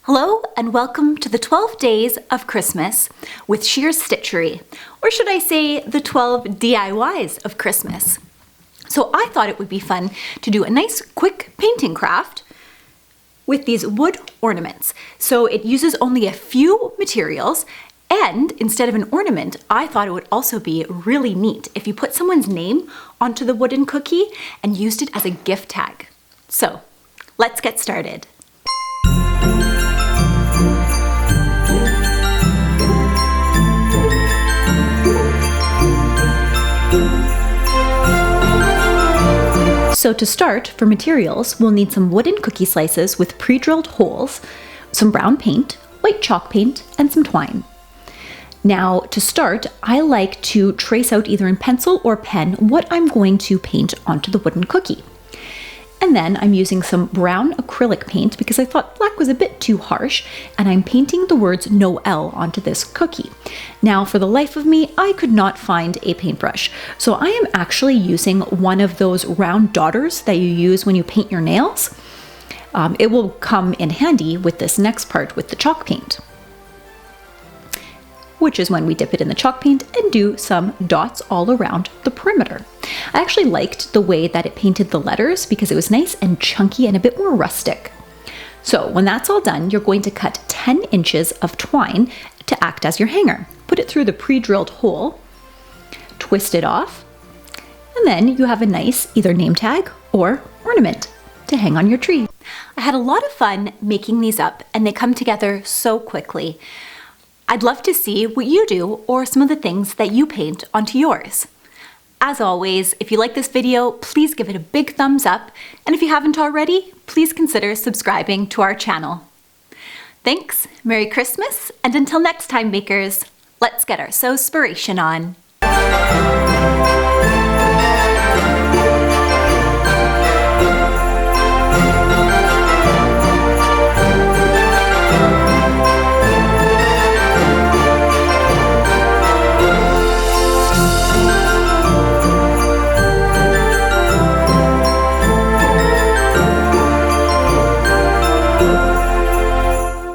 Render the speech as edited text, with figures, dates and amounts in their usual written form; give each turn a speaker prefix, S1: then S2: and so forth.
S1: Hello and welcome to the 12 Days of Christmas with Shears Stitchery, or should I say the 12 DIYs of Christmas. So I thought it would be fun to do a nice quick painting craft with these wood ornaments. So it uses only a few materials, and instead of an ornament, I thought it would also be really neat if you put someone's name onto the wooden cookie and used it as a gift tag. So let's get started. So to start, for materials, we'll need some wooden cookie slices with pre-drilled holes, some brown paint, white chalk paint, and some twine. Now, to start, I like to trace out either in pencil or pen what I'm going to paint onto the wooden cookie. And then I'm using some brown acrylic paint because I thought black was a bit too harsh, and I'm painting the words Noel onto this cookie. Now, for the life of me, I could not find a paintbrush. So I am actually using one of those round daughters that you use when you paint your nails. It will come in handy with this next part with the chalk paint, which is when we dip it in the chalk paint and do some dots all around the perimeter. I actually liked the way that it painted the letters because it was nice and chunky and a bit more rustic. So when that's all done, you're going to cut 10 inches of twine to act as your hanger. Put it through the pre-drilled hole, twist it off, and then you have a nice either name tag or ornament to hang on your tree. I had a lot of fun making these up, and they come together so quickly. I'd love to see what you do or some of the things that you paint onto yours. As always, if you like this video, please give it a big thumbs up, and if you haven't already, please consider subscribing to our channel. Thanks, Merry Christmas, and until next time, makers, let's get our Sew-Spiration on.